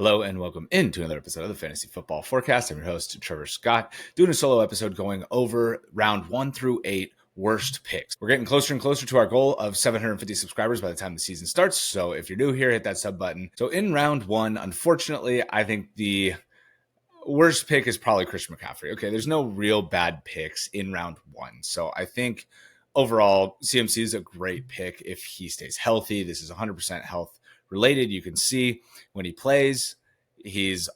Hello and welcome into another episode of the Fantasy Football Forecast. I'm your host, Trevor Scott, doing a solo episode going over round 1 through 8 worst picks. We're getting closer and closer to our goal of 750 subscribers by the time the season starts. So if you're new here, hit that sub button. So in round 1, unfortunately, I think the worst pick is probably Christian McCaffrey. Okay, there's no real bad picks in round 1. So I think overall, CMC is a great pick if he stays healthy. This is 100% health related. You can see when he plays, he's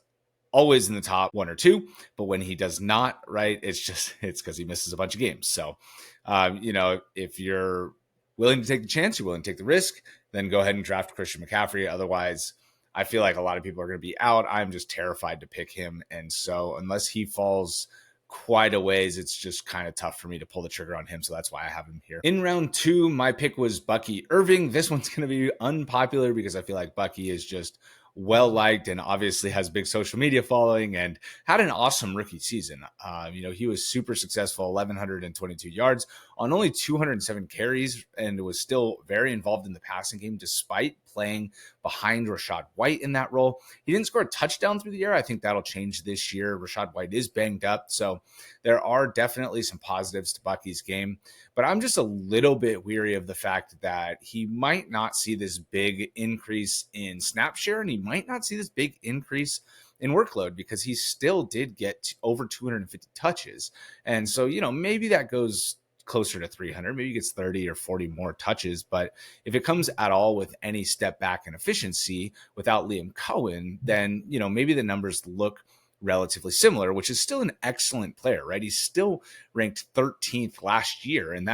always in the top 1 or 2, but when he does not, right, it's because he misses a bunch of games. So, if you're willing to take the chance, you're willing to take the risk, then go ahead and draft Christian McCaffrey. Otherwise, I feel like a lot of people are going to be out. I'm just terrified to pick him. And so unless he falls quite a ways, it's just kind of tough for me to pull the trigger on him. So that's why I have him here. In round 2, my pick was Bucky Irving. This one's going to be unpopular because I feel like Bucky is just well liked and obviously has big social media following and had an awesome rookie season. He was super successful, 1,122 yards on only 207 carries, and was still very involved in the passing game despite playing behind Rachaad White in that role. He didn't score a touchdown through the year. I think that'll change this year. Rachaad White is banged up, so there are definitely some positives to Bucky's game, but I'm just a little bit weary of the fact that he might not see this big increase in snap share, and he might not see this big increase in workload because he still did get over 250 touches. And so, maybe that goes closer to 300, maybe he gets 30 or 40 more touches. But if it comes at all with any step back in efficiency without Liam Cohen, then, maybe the numbers look relatively similar, which is still an excellent player, right? He's still ranked 13th last year. And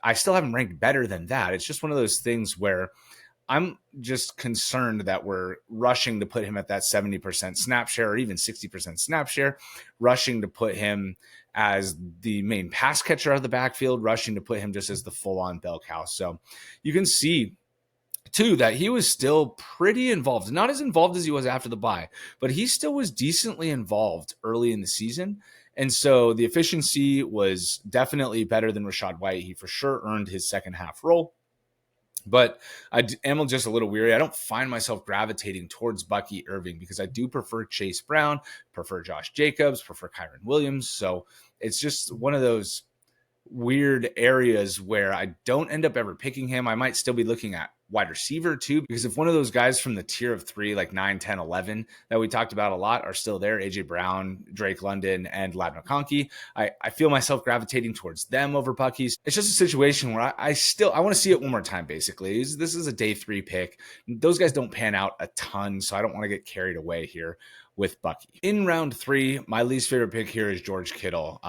I still haven't ranked better than that. It's just one of those things where I'm just concerned that we're rushing to put him at that 70% snap share or even 60% snap share, rushing to put him as the main pass catcher out of the backfield, rushing to put him just as the full-on bell cow. So you can see too that he was still pretty involved, not as involved as he was after the bye, but he still was decently involved early in the season. And so the efficiency was definitely better than Rachaad White. He for sure earned his second half role. But I am just a little weary. I don't find myself gravitating towards Bucky Irving because I do prefer Chase Brown, prefer Josh Jacobs, prefer Kyren Williams. So it's just one of those weird areas where I don't end up ever picking him. I might still be looking at wide receiver too, because if one of those guys from the tier of 3, like 9, 10, 11 that we talked about a lot are still there, AJ Brown, Drake London, and Lad McConkey, I feel myself gravitating towards them over Bucky's. It's just a situation where I want to see it one more time, basically. This is a day 3 pick. Those guys don't pan out a ton, so I don't want to get carried away here with Bucky. In round 3, my least favorite pick here is George Kittle.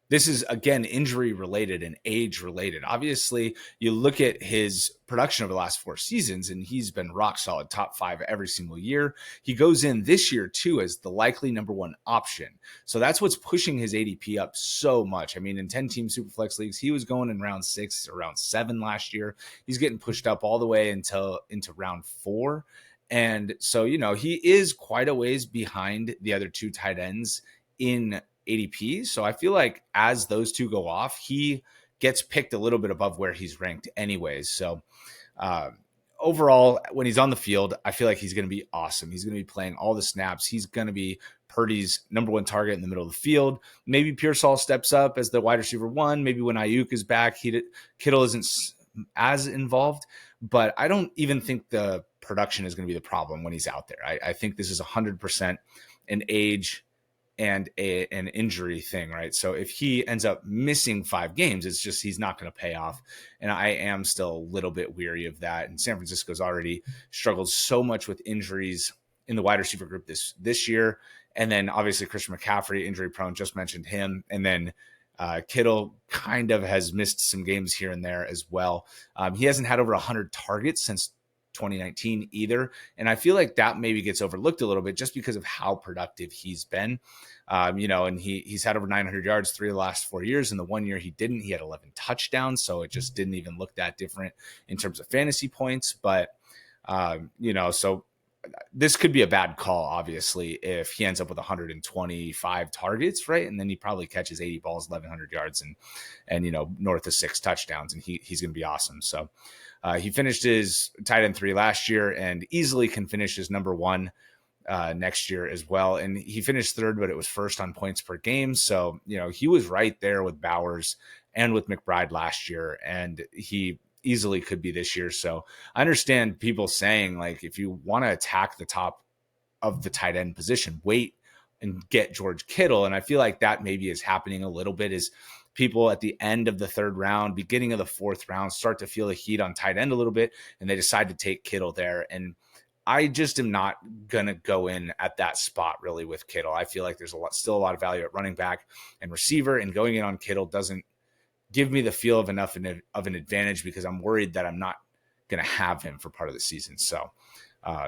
This is, again, injury related and age related. Obviously, you look at his production over the last 4 seasons, and he's been rock solid, top 5 every single year. He goes in this year, too, as the likely number 1 option. So that's what's pushing his ADP up so much. I mean, in 10-team Superflex leagues, he was going in round 6 or round 7 last year. He's getting pushed up all the way into round 4. And so, he is quite a ways behind the other 2 tight ends in ADP. So I feel like as those 2 go off, he gets picked a little bit above where he's ranked anyways. So overall, when he's on the field, I feel like he's going to be awesome. He's going to be playing all the snaps. He's going to be Purdy's number 1 target in the middle of the field. Maybe Pearsall steps up as the wide receiver 1. Maybe when Ayuk is back, Kittle isn't as involved, but I don't even think the production is going to be the problem when he's out there. I think this is 100% an age and an injury thing, right? So if he ends up missing 5 games, it's just he's not going to pay off. And I am still a little bit weary of that. And San Francisco's already struggled so much with injuries in the wide receiver group this year. And then obviously Christian McCaffrey, injury prone, just mentioned him. And then Kittle kind of has missed some games here and there as well. He hasn't had over 100 targets since 2019 either. And I feel like that maybe gets overlooked a little bit just because of how productive he's been. And he's had over 900 yards 3 of the last 4 years. And the 1 year he didn't, he had 11 touchdowns. So it just didn't even look that different in terms of fantasy points. But, so this could be a bad call, obviously, if he ends up with 125 targets, right? And then he probably catches 80 balls, 1,100 yards, and north of 6 touchdowns, and he's going to be awesome. So he finished his tight end 3 last year and easily can finish his number 1 next year as well. And he finished third, but it was first on points per game. So, he was right there with Bowers and with McBride last year, and he easily could be this year. So I understand people saying, like, if you want to attack the top of the tight end position, wait and get George Kittle. And I feel like that maybe is happening a little bit, is people at the end of the third round, beginning of the fourth round, start to feel the heat on tight end a little bit, and they decide to take Kittle there. And I just am not going to go in at that spot really with Kittle. I feel like there's still a lot of value at running back and receiver, and going in on Kittle doesn't give me the feel of enough of an advantage, because I'm worried that I'm not going to have him for part of the season. So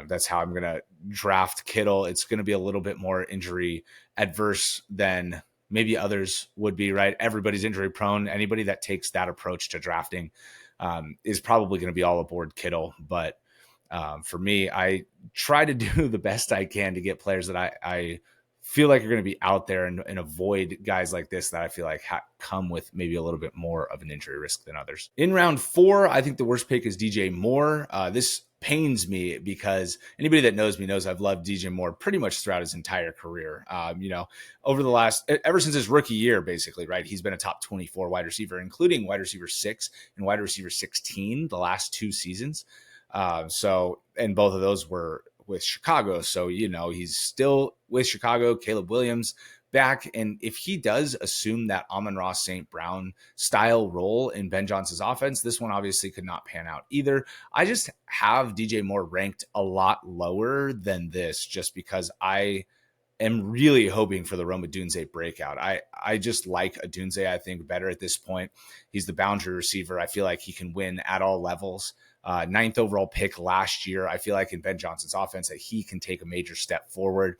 that's how I'm going to draft Kittle. It's going to be a little bit more injury adverse than maybe others would be, right? Everybody's injury prone. Anybody that takes that approach to drafting is probably going to be all aboard Kittle. But for me, I try to do the best I can to get players that I feel like are going to be out there, and avoid guys like this that I feel like come with maybe a little bit more of an injury risk than others. In round 4, I think the worst pick is DJ Moore. This pains me, because anybody that knows me knows I've loved DJ Moore pretty much throughout his entire career. Over the ever since his rookie year, basically, right? He's been a top 24 wide receiver, including wide receiver 6 and wide receiver 16 the last 2 seasons. And both of those were with Chicago. So, he's still with Chicago. Caleb Williams back. And if he does assume that Amon-Ra St. Brown style role in Ben Johnson's offense, this one obviously could not pan out either. I just have DJ Moore ranked a lot lower than this, just because I am really hoping for the Rome Odunze breakout. I just like Odunze, I think, better at this point. He's the boundary receiver. I feel like he can win at all levels. 9th overall pick last year. I feel like in Ben Johnson's offense that he can take a major step forward.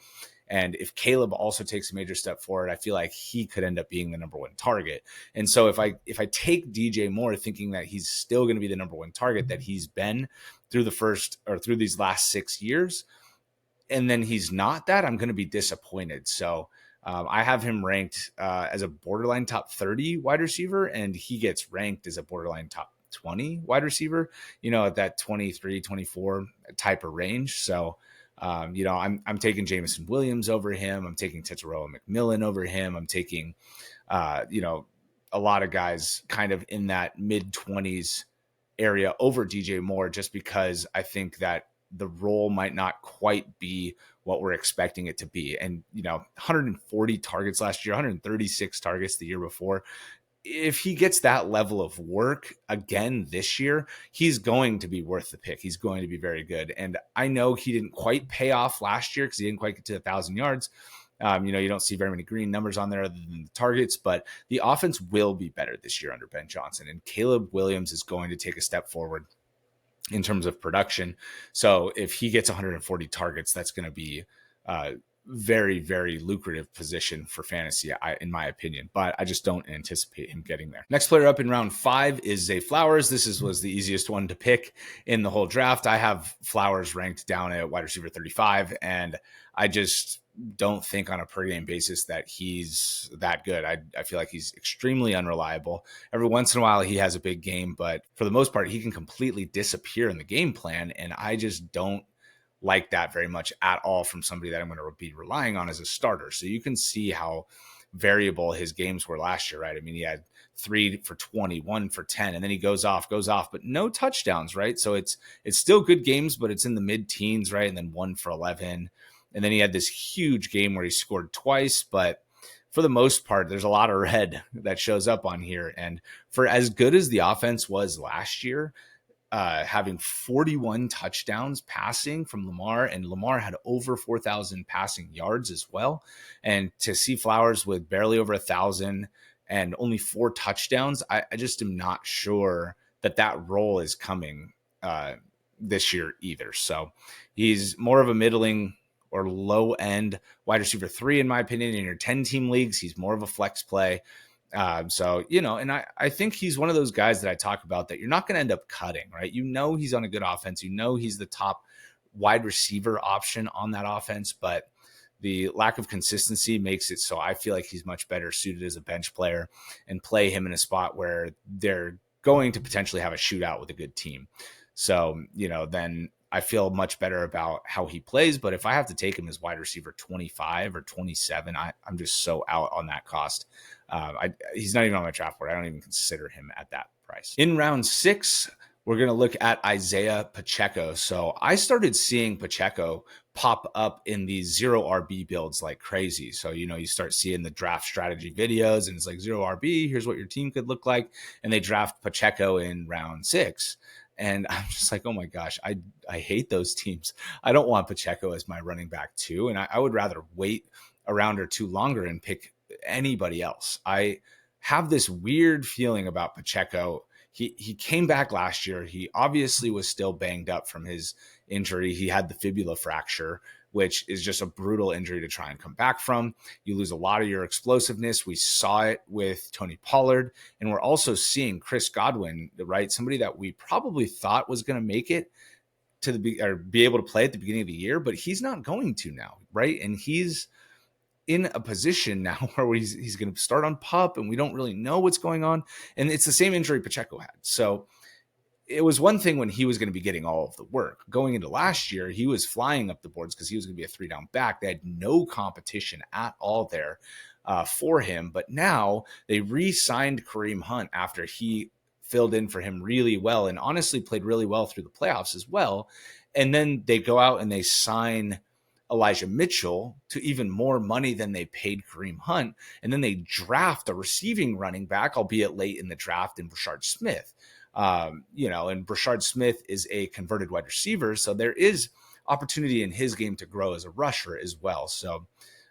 And if Caleb also takes a major step forward, I feel like he could end up being the number 1 target. And so if I take DJ Moore thinking that he's still going to be the number 1 target that he's been through these last 6 years, and then he's not that, I'm going to be disappointed. So I have him ranked as a borderline top 30 wide receiver, and he gets ranked as a borderline top 20 wide receiver, at that 23, 24 type of range. So, I'm taking Jameson Williams over him. I'm taking Tetairoa McMillan over him. I'm taking, a lot of guys kind of in that mid-20s area over DJ Moore, just because I think that the role might not quite be what we're expecting it to be. And, 140 targets last year, 136 targets the year before. If he gets that level of work again this year, he's going to be worth the pick. He's going to be very good. And I know he didn't quite pay off last year because he didn't quite get to 1,000 yards. You don't see very many green numbers on there other than the targets, but the offense will be better this year under Ben Johnson. And Caleb Williams is going to take a step forward in terms of production. So if he gets 140 targets, that's going to be very, very lucrative position for fantasy, in my opinion, but I just don't anticipate him getting there. Next player up in round 5 is Zay Flowers. This was the easiest one to pick in the whole draft. I have Flowers ranked down at wide receiver 35, and I just don't think on a per game basis that he's that good. I feel like he's extremely unreliable. Every once in a while he has a big game, but for the most part, he can completely disappear in the game plan. And I just don't like that very much at all from somebody that I'm going to be relying on as a starter. So you can see how variable his games were last year, right? I mean, he had 3 for 20, 1 for 10, and then he goes off, but no touchdowns, right? So it's still good games, but it's in the mid-teens, right? And then 1 for 11. And then he had this huge game where he scored twice, but for the most part, there's a lot of red that shows up on here. And for as good as the offense was last year, having 41 touchdowns passing from Lamar, and Lamar had over 4,000 passing yards as well. And to see Flowers with barely over 1,000 and only 4 touchdowns, I just am not sure that role is coming this year either. So he's more of a middling or low end wide receiver 3, in my opinion. In your 10-team leagues, he's more of a flex play. And I think he's one of those guys that I talk about that you're not going to end up cutting, right? He's on a good offense. He's the top wide receiver option on that offense, but the lack of consistency makes it so I feel like he's much better suited as a bench player and play him in a spot where they're going to potentially have a shootout with a good team. So, then I feel much better about how he plays. But if I have to take him as wide receiver 25 or 27, I'm just so out on that cost. He's not even on my draft board. I don't even consider him at that price. In round 6, we're going to look at Isiah Pacheco. So I started seeing Pacheco pop up in these 0 RB builds like crazy. So, you start seeing the draft strategy videos and it's like 0 RB, here's what your team could look like. And they draft Pacheco in round 6. And I'm just like, oh my gosh, I hate those teams. I don't want Pacheco as my running back too. And I would rather wait a round or two longer and pick anybody else. I have this weird feeling about Pacheco. He came back last year. He obviously was still banged up from his injury. He had the fibula fracture, which is just a brutal injury to try and come back from. You lose a lot of your explosiveness. We saw it with Tony Pollard, and we're also seeing Chris Godwin, right? Somebody that we probably thought was going to make it to be able to play at the beginning of the year, but he's not going to now, right? And he's in a position now where he's going to start on PUP, and we don't really know what's going on. And it's the same injury Pacheco had. So it was one thing when he was going to be getting all of the work. Going into last year, he was flying up the boards because he was going to be a 3-down back. They had no competition at all there for him. But now they re-signed Kareem Hunt after he filled in for him really well and honestly played really well through the playoffs as well. And then they go out and they sign Elijah Mitchell to even more money than they paid Kareem Hunt. And then they draft a receiving running back, albeit late in the draft, in Brashard Smith. And Brashard Smith is a converted wide receiver. So there is opportunity in his game to grow as a rusher as well. So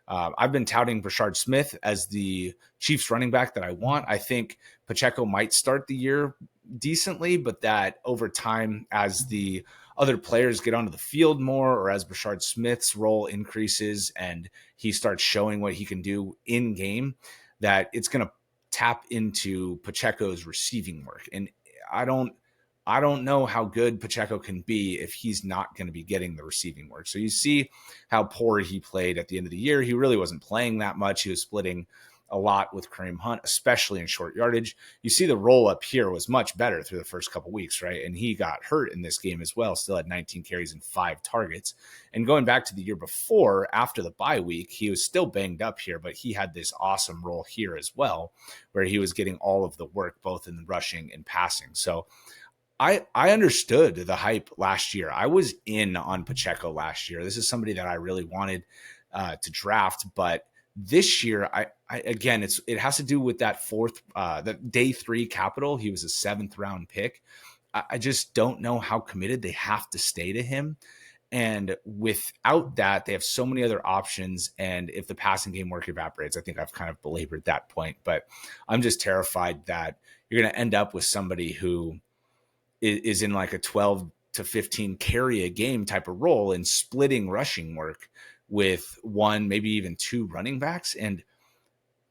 I've been touting Brashard Smith as the Chiefs running back that I want. I think Pacheco might start the year decently, but that over time, as the other players get onto the field more, or as Brashard Smith's role increases and he starts showing what he can do in game, that it's going to tap into Pacheco's receiving work. And I don't know how good Pacheco can be if he's not going to be getting the receiving work. So you see how poor he played at the end of the year. He really wasn't playing that much. He was splitting a lot with Kareem Hunt, especially in short yardage. You see the roll up here was much better through the first couple weeks, right? And he got hurt in this game as well, still had 19 carries and 5 targets. And going back to the year before, after the bye week, he was still banged up here, but he had this awesome role here as well, where he was getting all of the work, both in the rushing and passing. So I understood the hype last year. I was in on Pacheco last year. This is somebody that I really wanted to draft, but this year, I again, it has to do with that the day 3 capital. He was a 7th round pick. I just don't know how committed they have to stay to him. And without that, they have so many other options. And if the passing game work evaporates, I think I've kind of belabored that point, but I'm just terrified that you're going to end up with somebody who is in like a 12 to 15 carry a game type of role and splitting rushing work with 1, maybe even 2 running backs. And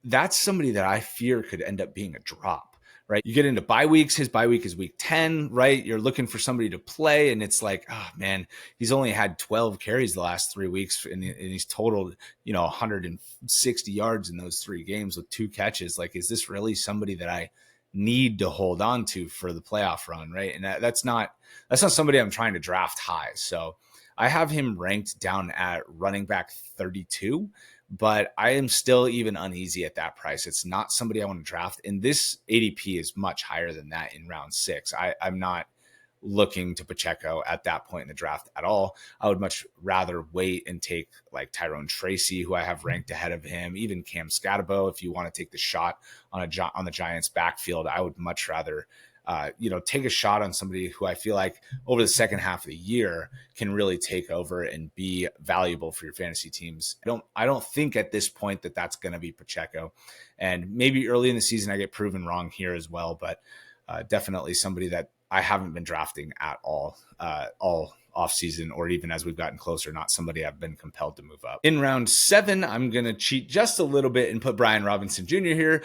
that's somebody that I fear could end up being a drop, right? You get into bye weeks. His bye week is week 10, right? You're looking for somebody to play. And it's like, oh man, he's only had 12 carries the last 3 weeks. And he's totaled, 160 yards in those 3 games with 2 catches. Like, is this really somebody that I need to hold on to for the playoff run, right? And that's not somebody I'm trying to draft high. So I have him ranked down at running back 32, but I am still even uneasy at that price. It's not somebody I want to draft. And this ADP is much higher than that in round 6. I'm not looking to Pacheco at that point in the draft at all. I would much rather wait and take like Tyrone Tracy, who I have ranked ahead of him, even Cam Scatabo. If you want to take the shot on the Giants backfield, I would much rather take a shot on somebody who I feel like over the second half of the year can really take over and be valuable for your fantasy teams. I don't think at this point that that's going to be Pacheco, and maybe early in the season I get proven wrong here as well, but definitely somebody that I haven't been drafting at all offseason, or even as we've gotten closer, not somebody I've been compelled to move up. In round 7, I'm going to cheat just a little bit and put Brian Robinson Jr. here.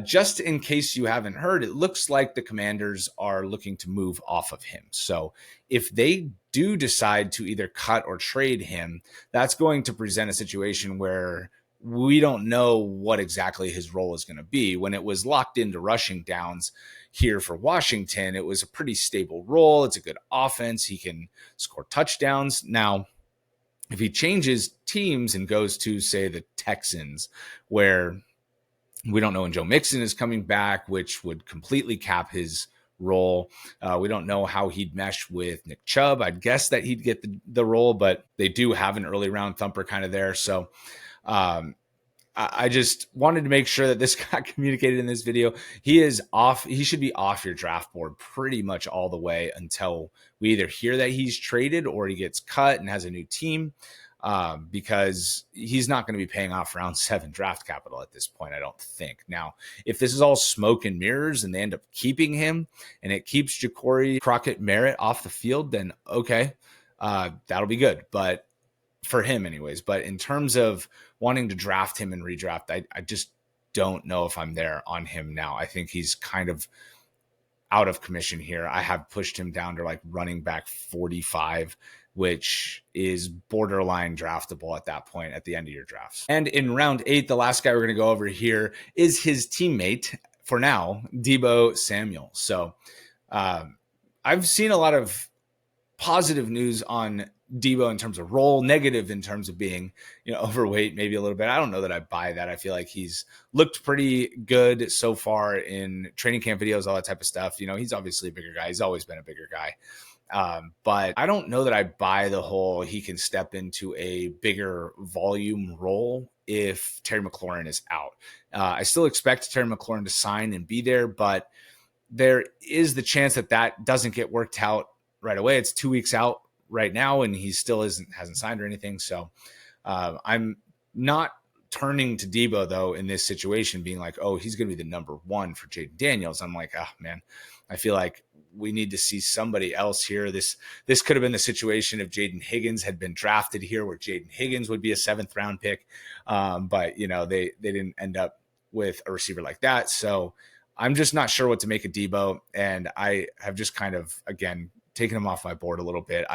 Just in case you haven't heard, it looks like the Commanders are looking to move off of him. So if they do decide to either cut or trade him, that's going to present a situation where we don't know what exactly his role is going to be. When it was locked into rushing downs here for Washington, it was a pretty stable role. It's a good offense. He can score touchdowns. Now, if he changes teams and goes to, say, the Texans, where we don't know when Joe Mixon is coming back, which would completely cap his role. We don't know how he'd mesh with Nick Chubb. I'd guess that he'd get the role, but they do have an early round thumper kind of there. So I just wanted to make sure that this got communicated in this video. He is off. He should be off your draft board pretty much all the way until we either hear that he's traded or he gets cut and has a new team, because he's not going to be paying off round 7 draft capital at this point, I don't think. Now, if this is all smoke and mirrors and they end up keeping him and it keeps Ja'Cory Crockett-Merritt off the field, then okay, that'll be good. But for him anyways. But in terms of wanting to draft him and redraft, I just don't know if I'm there on him now. I think he's kind of out of commission here. I have pushed him down to like running back 45, which is borderline draftable at that point at the end of your drafts. And in round 8, the last guy we're going to go over here is his teammate for now, Deebo Samuel. So I've seen a lot of positive news on Deebo in terms of role, negative in terms of being, overweight, maybe a little bit. I don't know that I buy that. I feel like he's looked pretty good so far in training camp videos, all that type of stuff. He's obviously a bigger guy. He's always been a bigger guy. But I don't know that I buy the whole he can step into a bigger volume role if Terry McLaurin is out. I still expect Terry McLaurin to sign and be there, but there is the chance that doesn't get worked out right away. It's 2 weeks out right now, and he still hasn't signed or anything. So I'm not turning to Deebo, though, in this situation, being like, oh, he's going to be the number 1 for Jaden Daniels. I'm like, man, I feel like we need to see somebody else here. This could have been the situation if Jaden Higgins had been drafted here, where Jaden Higgins would be a 7th round pick. But they didn't end up with a receiver like that. So I'm just not sure what to make of Deebo. And I have just kind of, again, taken him off my board a little bit.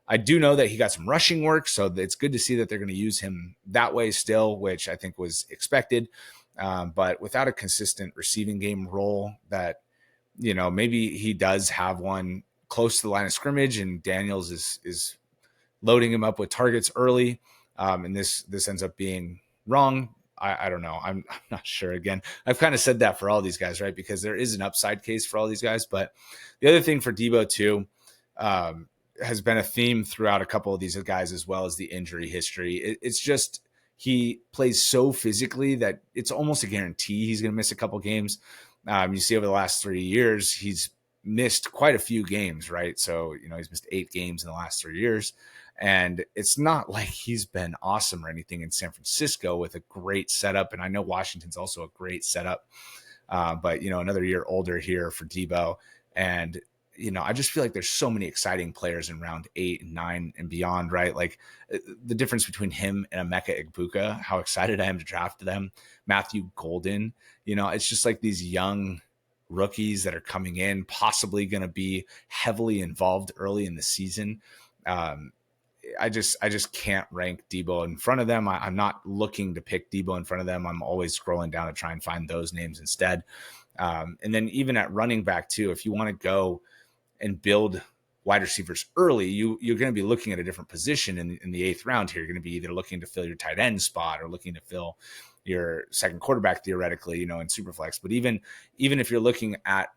I do know that he got some rushing work, so it's good to see that they're going to use him that way still, which I think was expected. But without a consistent receiving game role that, maybe he does have one close to the line of scrimmage and Daniels is loading him up with targets early. And this ends up being wrong. I don't know. I'm not sure. Again, I've kind of said that for all these guys, right? Because there is an upside case for all these guys. But the other thing for Deebo too, has been a theme throughout a couple of these guys, as well as the injury history. It's just, he plays so physically that it's almost a guarantee he's going to miss a couple games. You see over the last 3 years, he's missed quite a few games, right? So, he's missed 8 games in the last 3 years. And it's not like he's been awesome or anything in San Francisco with a great setup. And I know Washington's also a great setup. But, another year older here for Deebo. And, I just feel like there's so many exciting players in round 8 and 9 and beyond, right? Like the difference between him and Emeka Egbuka, how excited I am to draft them. Matthew Golden, it's just like these young rookies that are coming in, possibly going to be heavily involved early in the season. I just can't rank Deebo in front of them. I'm not looking to pick Deebo in front of them. I'm always scrolling down to try and find those names instead. And then even at running back too, if you want to go and build wide receivers early, you're going to be looking at a different position in the 8th round here. You're going to be either looking to fill your tight end spot or looking to fill your second quarterback theoretically, in Superflex. But even if you're looking at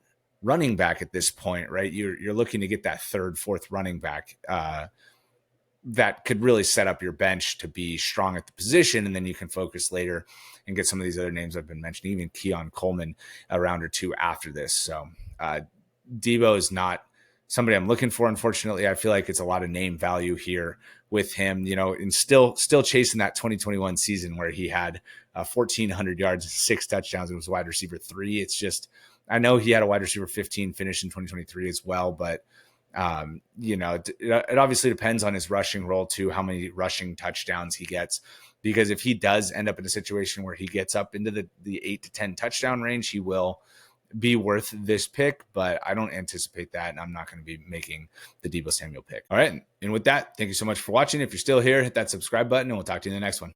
running back at this point, right, you're looking to get that 3rd, 4th running back that could really set up your bench to be strong at the position. And then you can focus later and get some of these other names I've been mentioning, even Keon Coleman a round or 2 after this. So Deebo is not somebody I'm looking for. Unfortunately, I feel like it's a lot of name value here with him, and still chasing that 2021 season where he had 1,400 yards and 6 touchdowns. It was wide receiver 3. It's just, I know he had a wide receiver 15 finish in 2023 as well, but it obviously depends on his rushing role too, how many rushing touchdowns he gets, because if he does end up in a situation where he gets up into the 8 to 10 touchdown range, he will be worth this pick, but I don't anticipate that, and I'm not going to be making the Deebo Samuel pick. All right, and with that, thank you so much for watching. If you're still here, hit that subscribe button, and we'll talk to you in the next one.